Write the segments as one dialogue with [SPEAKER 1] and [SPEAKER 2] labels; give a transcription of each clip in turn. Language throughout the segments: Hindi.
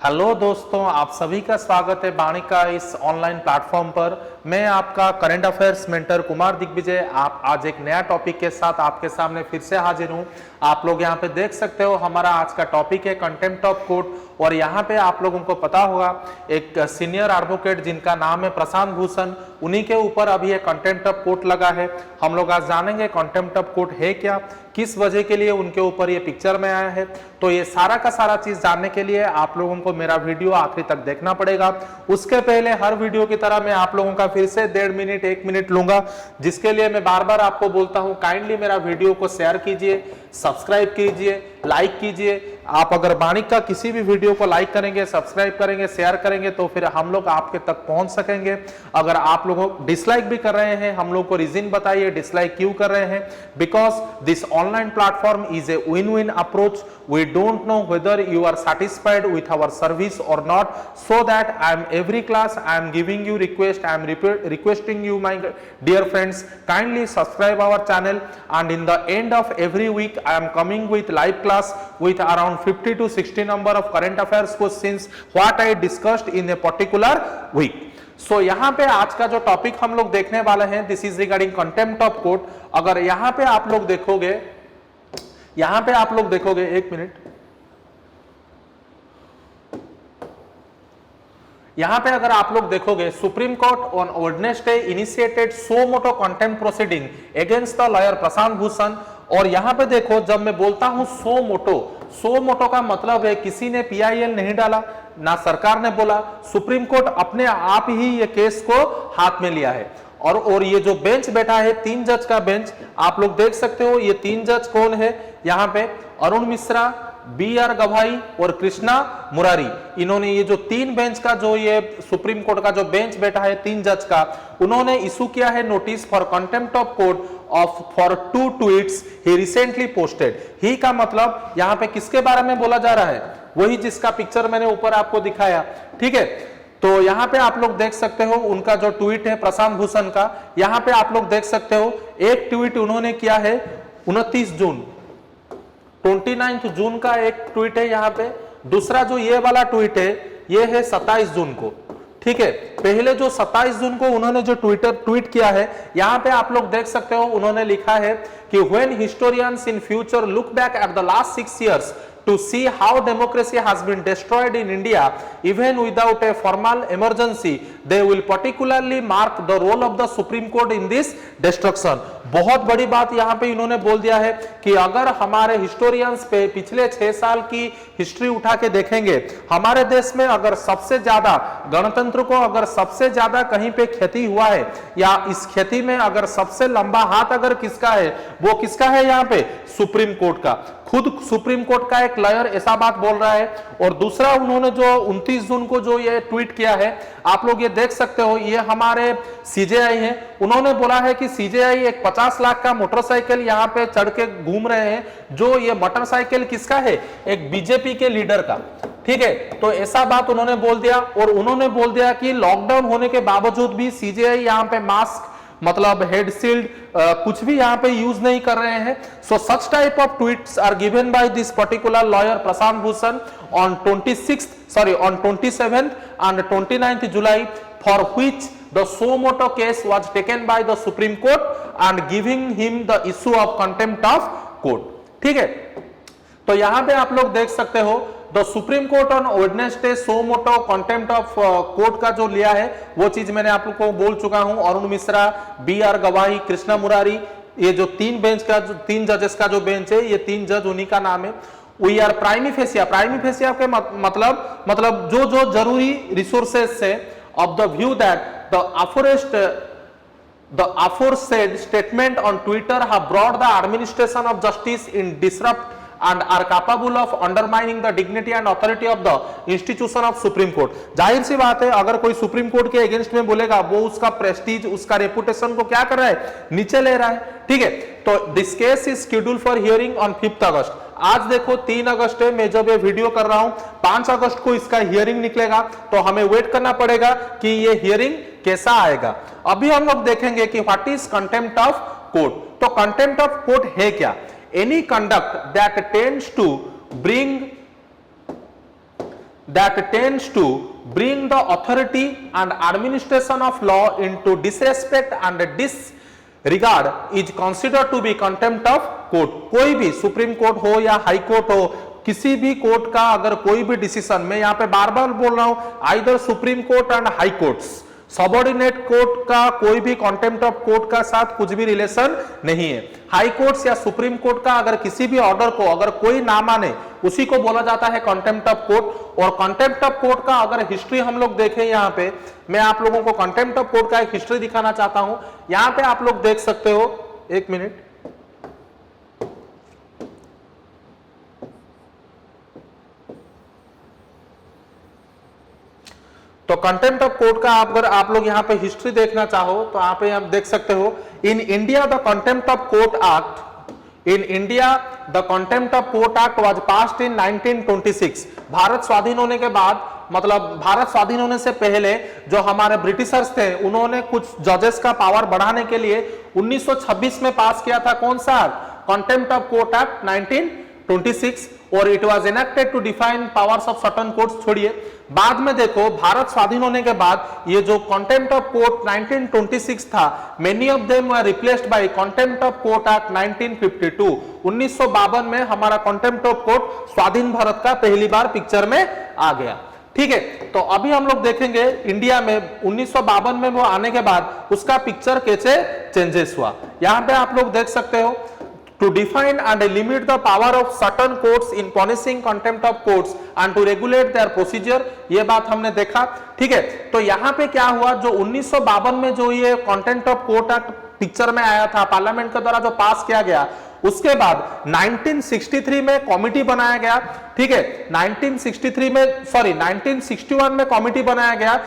[SPEAKER 1] हेलो दोस्तों, आप सभी का स्वागत है वाणी का इस ऑनलाइन प्लेटफॉर्म पर। मैं आपका current affairs mentor Kumar Digvijay आप आज एक नया टॉपिक के साथ आपके सामने फिर से हाजिर हूं। आप लोग यहां पे देख सकते हो, हमारा आज का टॉपिक है कंटेम्प्ट ऑफ कोर्ट। और यहां पे आप लोगों को पता होगा एक सीनियर एडवोकेट जिनका नाम है प्रशांत भूषण, उन्हीं के ऊपर अभी एक कंटेम्प्ट ऑफ कोर्ट लगा है। हम लोग आज जानेंगे कंटेम्प्ट ऑफ कोर्ट है क्या, किस वजह के लिए उनके ऊपर ये पिक्चर में आया है। तो ये सारा का सारा चीज जानने के लिए आप लोगों को मेरा वीडियो आखिरी तक देखना पड़ेगा। उसके पहले हर वीडियो की तरह मैं आप लोगों का फिर से 1.5 मिनट 1 मिनट लूंगा, जिसके लिए मैं बार बार आपको बोलता हूं काइंडली मेरा वीडियो को शेयर कीजिए, सब्सक्राइब कीजिए, लाइक कीजिए। आप अगर वाणी का किसी भी वीडियो को लाइक करेंगे, सब्सक्राइब करेंगे, शेयर करेंगे तो फिर हम लोग आपके तक पहुंच सकेंगे। अगर आप लोग डिसलाइक भी कर रहे हैं, हम लोग को रीजन बताइए डिसलाइक क्यों कर रहे हैं। Because this online platform is a win win approach. We don't know whether you are satisfied with our service or not, so that I am every class I am giving you request, I am requesting you my dear friends, kindly subscribe our channel, and in the end of every week I am coming with live class with around 50 to 60 number of current affairs questions what I discussed in a particular week. So यहाँ पे आज का जो टॉपिक हम लोग देखने वाले हैं, this is regarding contempt of court. अगर यहाँ पे आप लोग देखोगे, एक मिनट, यहां पे अगर आप लोग देखोगे, Supreme Court on Wednesday initiated suo motu contempt proceeding against the lawyer Prashant Bhushan. और यहां पे देखो, जब मैं बोलता हूं सो मोटो का मतलब है किसी ने PIL नहीं डाला, ना सरकार ने बोला, सुप्रीम कोर्ट अपने आप ही ये केस को हाथ में लिया है। और ये जो बेंच बैठा है, 3 जज का बेंच, आप लोग देख सकते हो। ये 3 जज कौन है यहाँ पे? अरुण मिश्रा, BR गवाई और कृष्णा मुरारी। इन्होंने ये जो 3 बेंच का जो ये सुप्रीम कोर्ट का जो बेंच बैठा है 3 जज का, उन्होंने इशू किया है notice for contempt of court for 2 tweets he recently posted. He का मतलब यहाँ पे किसके बारे में बोला जा रहा है? वही जिसका पिक्चर मैंने ऊपर आपको दिखाया, ठीक है। तो यहाँ पे आप लोग देख सकते हो उनका जो ट्वीट है प्रशांत भूषण का, यहाँ पे आप लोग देख सकते हो एक ट्वीट उन्होंने किया है 29 जून, 29 जून का एक ट्वीट है यहाँ पे। दूसरा जो ये वाला ट्वीट है ये है 27 जून को, ठीक है। पहले जो 27 जून को उन्होंने जो ट्वीट किया है, यहाँ पे आप लोग देख सकते हो उन्होंने लिखा है कि when historians in future look back at the last 6 years to see how democracy has been destroyed in India even without a formal emergency, they will particularly mark the role of the Supreme Court in this destruction। बहुत बड़ी बात यहाँ पे इन्होंने बोल दिया है कि अगर हमारे हिस्टोरियंस पे पिछले 6 साल की हिस्ट्री उठा के देखेंगे, हमारे देश में अगर सबसे ज्यादा गणतंत्र को अगर सबसे ज्यादा कहीं पे क्षति हुआ है, या इस क्षति में अगर सबसे लंबा हाथ अगर किसका है, वो किसका है? यहाँ पे सुप्रीम कोर्ट का। खुद सुप्रीम कोर्ट का एक लॉयर ऐसा बात बोल रहा है। और दूसरा उन्होंने जो 29 जून को जो ये ट्वीट किया है, आप लोग ये देख सकते हो, ये हमारे CJI है। उन्होंने बोला है कि CJI एक 50 लाख का मोटरसाइकिल यहाँ पे चढ़ के घूम रहे हैं, जो ये मोटरसाइकिल किसका है? एक BJP के लीडर का, ठीक है। तो ऐसा बात उन्होंने बोल दिया। और उन्होंने बोल दिया कि लॉकडाउन होने के बावजूद भी CJI यहाँ पे मास्क मतलब हेड शील्ड कुछ भी यहाँ पे यूज नहीं कर रहे हैं। So such type of tweets are given by this particular lawyer Prashant Bhushan on 27th and 29th July, for which the suo motu case was taken by the Supreme Court and giving him the issue of contempt of court, ठीक है। तो यहाँ पे आप लोग देख सकते हो the Supreme Court on Wednesday suo motu contempt of court का जो लिया है, वो चीज मैंने आप लोग को बोल चुका हूं। अरुण मिश्रा, BR गवाही, कृष्णा मुरारी, ये जो 3 बेंच का जो 3 जजेस का जो बेंच है, ये 3 जज उन्हीं का नाम है। वी आर प्राइमी फेसिया के मतलब जो जरूरी रिसोर्सेस से of the view that the aforesaid statement on Twitter have brought the administration of justice in disrupt and are capable of undermining the dignity and authority of the institution of Supreme Court। जाहिर सी बात है, अगर कोई सुप्रीम कोर्ट के अगेंस्ट में बोलेगा, वो उसका प्रेस्टीज, उसका रेपुटेशन को क्या कर रहा है? नीचे ले रहा है, ठीक है। तो this case is schedule for hearing on 5 अगस्त। आज देखो 3 अगस्त है, मैं जब ये वीडियो कर रहा हूं, 5 अगस्त को इसका हियरिंग निकलेगा। तो हमें वेट करना पड़ेगा कि ये हियरिंग कैसा आएगा। अभी हम लोग देखेंगे कि what is contempt of court. तो कंटेम्प्ट ऑफ कोर्ट है क्या? Any conduct that tends to bring that tends to bring the authority and administration of law into disrespect and disregard is considered to be contempt of court। कोई भी सुप्रीम कोर्ट हो या हाई कोर्ट हो, किसी भी कोर्ट का अगर कोई भी डिसीजन, मैं यहां पे बार बार बोल रहा हूं, either supreme Court and high courts, subordinate court का कोई भी कॉन्टेम्प्ट ऑफ कोर्ट का साथ कुछ भी रिलेशन नहीं है। हाई कोर्ट्स या सुप्रीम कोर्ट का अगर किसी भी ऑर्डर को अगर कोई ना माने, उसी को बोला जाता है कॉन्टेम्प्ट ऑफ कोर्ट। और कॉन्टेम्प्ट ऑफ कोर्ट का अगर हिस्ट्री हम लोग देखें, यहाँ पे मैं आप लोगों को कॉन्टेम्प्ट ऑफ कोर्ट का एक हिस्ट्री दिखाना चाहता हूं। यहां पे आप लोग देख सकते हो, एक मिनट, तो कंटेम्प्ट ऑफ कोर्ट का अगर आप लोग यहाँ पे हिस्ट्री देखना चाहो तो यहाँ पे आप देख सकते हो, in India the contempt of court act, in India the contempt of court act was passed in 1926। Bharat स्वाधीन होने के बाद, मतलब भारत स्वाधीन होने से पहले जो हमारे ब्रिटिशर्स थे, उन्होंने कुछ जजेस का पावर बढ़ाने के लिए 1926 में पास किया था कौन सा कंटेम्प्ट ऑफ कोर्ट एक्ट 1926, और it was enacted to define powers of certain courts. छोड़िए, बाद में देखो भारत स्वाधीन होने के बाद ये जो कंटेम्प्ट ऑफ कोर्ट 1926 था, many of them were replaced by contempt of court act 1952। 1952 में हमारा कंटेम्प्ट ऑफ कोर्ट स्वाधीन भारत का पहली बार पिक्चर में आ गया। ठीक है, तो अभी हम लोग देखेंगे इंडिया में 1952 में वो आने के बाद उसका पिक्चर कैसे चेंजेस हुआ। यहां पे आप लोग देख सकते हो, to define and limit the power of certain courts in punishing contempt of courts and to regulate their procedure, ये बात हमने देखा। ठीक है, तो यहाँ पे क्या हुआ, जो 1952 में जो ये contempt of court act picture में आया था, पार्लियामेंट के द्वारा जो पास किया गया, उसके बाद 1963 में कमिटी बनाया गया। ठीक है, 1961 में कमिटी बनाया गया।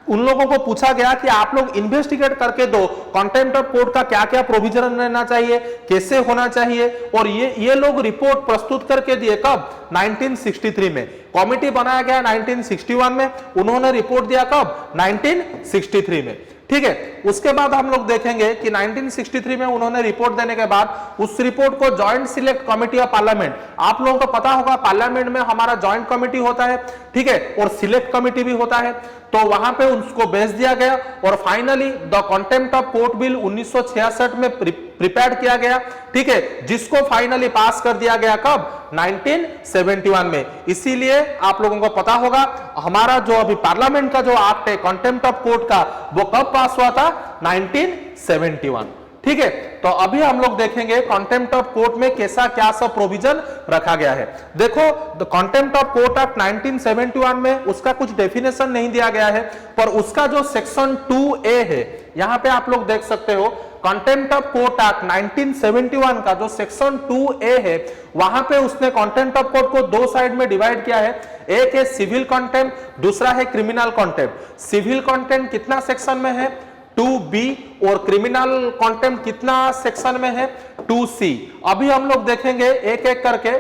[SPEAKER 1] उन लोगों को पूछा गया कि आप लोग इन्वेस्टिगेट करके दो कंटेम्प्ट ऑफ कोर्ट का क्या क्या प्रोविजन रहना चाहिए, कैसे होना चाहिए, और ये लोग रिपोर्ट प्रस्तुत करके दिए। कब? 1963 में। कमिटी बनाया गया 1961 में, उन्होंने रिपोर्ट दिया कब? 1963 में। ठीक है, उसके बाद हम लोग देखेंगे कि 1963 में उन्होंने रिपोर्ट देने के बाद उस रिपोर्ट को joint select committee of parliament, आप लोगों को पता होगा पार्लियामेंट में हमारा जॉइंट कमेटी होता है, ठीक है, और सिलेक्ट कमेटी भी होता है, तो वहां पे उसको भेज दिया गया और finally the contempt of court bill 1966 में प्रिपेयर किया गया। ठीक है, जिसको फाइनली पास कर दिया गया कब? 1971 में। इसीलिए आप लोगों को पता होगा हमारा जो अभी पार्लियामेंट का जो एक्ट है कंटेम्प्ट ऑफ कोर्ट का, वो कब पास हुआ था? 1971। ठीक है, तो अभी हम लोग देखेंगे कंटेम्प्ट ऑफ कोर्ट में कैसा क्या सब प्रोविजन रखा गया है। देखो, the contempt of court act 1971 में उसका कुछ डेफिनेशन नहीं दिया गया है, पर उसका जो सेक्शन 2A है, यहां पे आप लोग देख सकते हो, कंटेम्प्ट ऑफ कोर्ट एक्ट 1971 का जो सेक्शन 2A है, वहां पे उसने कंटेम्प्ट ऑफ कोर्ट को दो साइड में डिवाइड किया है। एक है सिविल कंटेम्प्ट, दूसरा है क्रिमिनल कंटेम्प्ट। सिविल कंटेम्प्ट कितना सेक्शन में है? 2B, और क्रिमिनल कंटेम्प्ट कितना सेक्शन में है? 2C। अभी हम लोग देखेंगे एक एक करके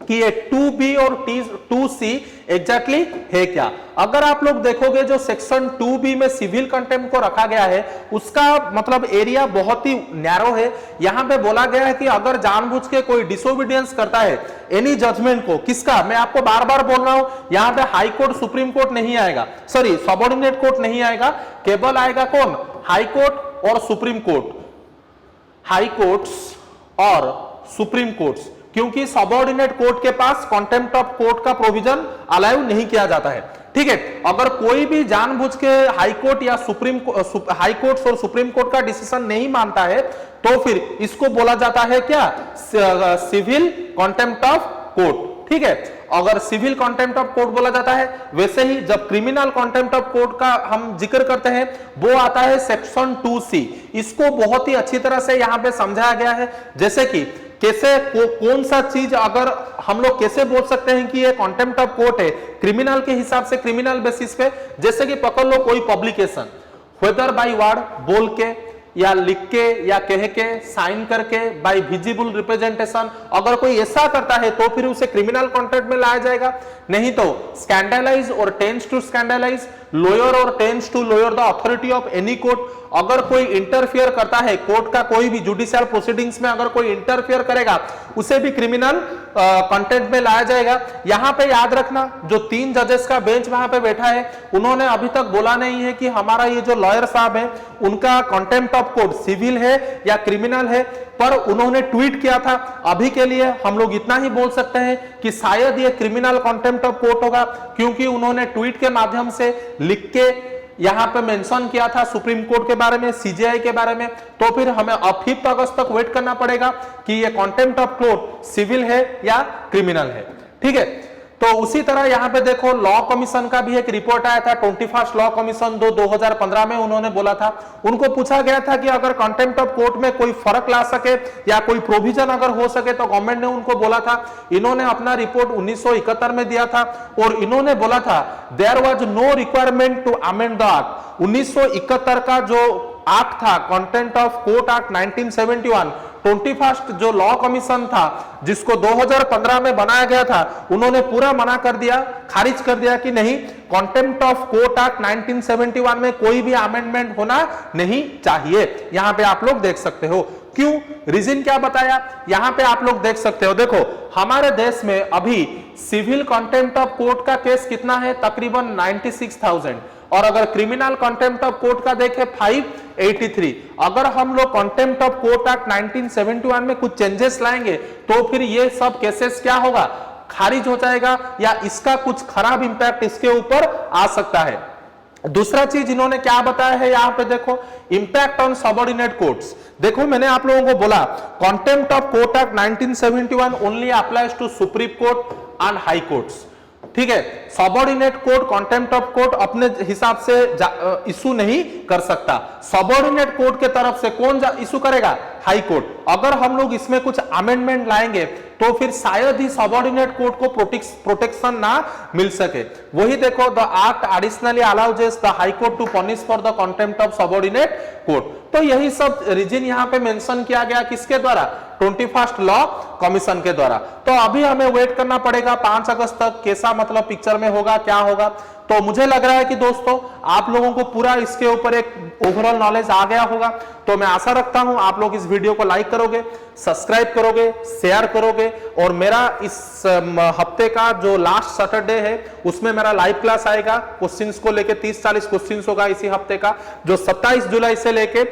[SPEAKER 1] कि ये 2B और 2C एग्जैक्टली है क्या। अगर आप लोग देखोगे जो सेक्शन 2B में सिविल कंटेम्प्ट को रखा गया है, उसका मतलब एरिया बहुत ही नैरो है। यहां पे बोला गया है कि अगर जानबूझ के कोई डिसोबीडियंस करता है एनी जजमेंट को, किसका, मैं आपको बार बार बोल रहा हूं, यहां पे हाई कोर्ट सुप्रीम कोर्ट नहीं आएगा, सॉरी सबऑर्डिनेट कोर्ट नहीं आएगा, केवल आएगा कौन? हाई कोर्ट और सुप्रीम कोर्ट, हाई कोर्ट्स और सुप्रीम कोर्ट्स, क्योंकि सबऑर्डिनेट कोर्ट के पास कंटेम्प्ट ऑफ कोर्ट का प्रोविजन अलाउ नहीं किया जाता है। ठीक है, अगर कोई भी जानबूझ के हाई कोर्ट या हाई कोर्ट और सुप्रीम कोर्ट का डिसीजन नहीं मानता है, तो फिर इसको बोला जाता है क्या? Civil contempt of court. ठीक है, अगर सिविल कंटेम्प्ट ऑफ कोर्ट बोला जाता है, वैसे ही जब क्रिमिनल कंटेम्प्ट ऑफ कोर्ट का हम जिक्र करते हैं, वो आता है सेक्शन 2C। इसको बहुत ही अच्छी तरह से यहां पे समझाया गया है, जैसे कि कैसे कौन सा चीज अगर हम लोग कैसे बोल सकते हैं कि ये कंटेम्प्ट ऑफ कोर्ट है क्रिमिनल के हिसाब से, क्रिमिनल बेसिस पे। जैसे कि पकड़ लो कोई पब्लिकेशन, वेदर बाय वर्ड, बोल के या लिख के या कह के, साइन करके, बाय विजिबल रिप्रेजेंटेशन, अगर कोई ऐसा करता है तो फिर उसे क्रिमिनल कंटेम्प्ट में लाया जाएगा। नहीं तो स्कैंडलाइज और टेंड्स टू स्कैंडलाइज, लोअर और tends to lower the authority of any court. अगर कोई इंटरफियर करता है कोर्ट का कोई भी जुडिशियल प्रोसीडिंग्स में, अगर कोई इंटरफियर करेगा उसे भी क्रिमिनल कंटेंट में लाया जाएगा। यहां पे याद रखना जो 3 जजेस का बेंच वहां पे बैठा है उन्होंने अभी तक बोला नहीं है कि हमारा ये जो लॉयर साहब है उनका कंटेम्प्ट ऑफ कोर्ट सिविल है या क्रिमिनल है, पर उन्होंने ट्वीट किया था। अभी के लिए हम लोग इतना ही बोल सकते हैं कि शायद ये क्रिमिनल कंटेम्प्ट ऑफ कोर्ट होगा, क्योंकि उन्होंने ट्वीट के माध्यम से लिख के यहां पे मेंशन किया था सुप्रीम कोर्ट के बारे में, सीजेआई के बारे में। तो फिर हमें अब 5 अगस्त तक वेट करना पड़ेगा कि ये कंटेम्प्ट ऑफ कोर्ट सिविल है या क्रिमिनल है। ठीक है, तो उसी तरह यहां पे देखो लॉ कमीशन का भी एक रिपोर्ट आया था, 21 लॉ कमीशन 2015 में उन्होंने बोला था। उनको पूछा गया था कि अगर कंटेम्प्ट ऑफ कोर्ट में कोई फर्क ला सके या कोई प्रोविजन अगर हो सके, तो गवर्नमेंट ने उनको बोला था। इन्होंने अपना रिपोर्ट 1971 में दिया था और इन्होंने बोला था there was no requirement to amend the act. 1971 का जो एक्ट था कंटेम्प्ट ऑफ कोर्ट एक्ट 1971, 21 जो लॉ कमीशन था जिसको 2015 में बनाया गया था, उन्होंने पूरा मना कर दिया, खारिज कर दिया कि नहीं, कंटेम्प्ट ऑफ कोर्ट एक्ट 1971 में कोई भी अमेंडमेंट होना नहीं चाहिए। यहां पे आप लोग देख सकते हो क्यों, रीजन क्या बताया, यहां पे आप लोग देख सकते हो। देखो हमारे देश में अभी सिविल कंटेम्प्ट ऑफ कोर्ट का केस कितना है, तकरीबन 96,000, और अगर क्रिमिनल कंटेम्प्ट ऑफ कोर्ट का देखें 583। अगर हम लोग कंटेम्प्ट ऑफ कोर्ट एक्ट 1971 में कुछ चेंजेस लाएंगे तो फिर ये सब केसेस क्या होगा, खारिज हो जाएगा, या इसका कुछ खराब इंपैक्ट इसके ऊपर आ सकता है। दूसरा चीज इन्होंने क्या बताया है, यहां पे देखो इंपैक्ट ऑन सबऑर्डिनेट कोर्ट्स। देखो मैंने आप लोगों को बोला contempt of court act 1971 only applies to Supreme Court and high courts. ठीक है, subordinate court contempt of court अपने हिसाब से इशू नहीं कर सकता। सबऑर्डिनेट कोर्ट के तरफ से कौन इशू करेगा, हाई कोर्ट। अगर हम लोग इसमें कुछ अमेंडमेंट लाएंगे तो फिर शायद ही सबऑर्डिनेट कोर्ट को प्रोटेक्शन ना मिल सके। वही देखो the act additionally allows the High Court to punish for the contempt of subordinate court. तो यही सब रीजन यहां पे मेंशन किया गया, किसके द्वारा, 21 लॉ कमीशन के द्वारा। तो अभी हमें वेट करना पड़ेगा 5 अगस्त तक, कैसा मतलब पिक्चर में होगा, क्या होगा। तो मुझे लग रहा है कि दोस्तों आप लोगों को पूरा इसके ऊपर एक ओवरऑल नॉलेज आ गया होगा। तो मैं आशा रखता हूं आप लोग इस वीडियो को लाइक करोगे, सब्सक्राइब करोगे, शेयर करोगे, और मेरा इस हफ्ते का जो लास्ट सैटरडे है उसमें मेरा लाइव क्लास आएगा। क्वेश्चंस को लेके 30-40 क्वेश्चंस होगा इसी हफ्ते का, जो 27 जुलाई से लेके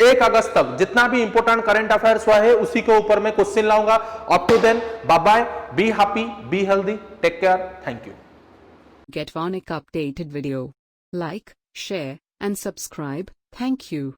[SPEAKER 1] 1 अगस्त तक जितना भी इंपॉर्टेंट करंट अफेयर्स हुआ है उसी के ऊपर मैं क्वेश्चन लाऊंगा। Up to then, bye bye, be happy, be healthy, take care, thank you.
[SPEAKER 2] Get Varnic updated video. Like, share, and subscribe. Thank you.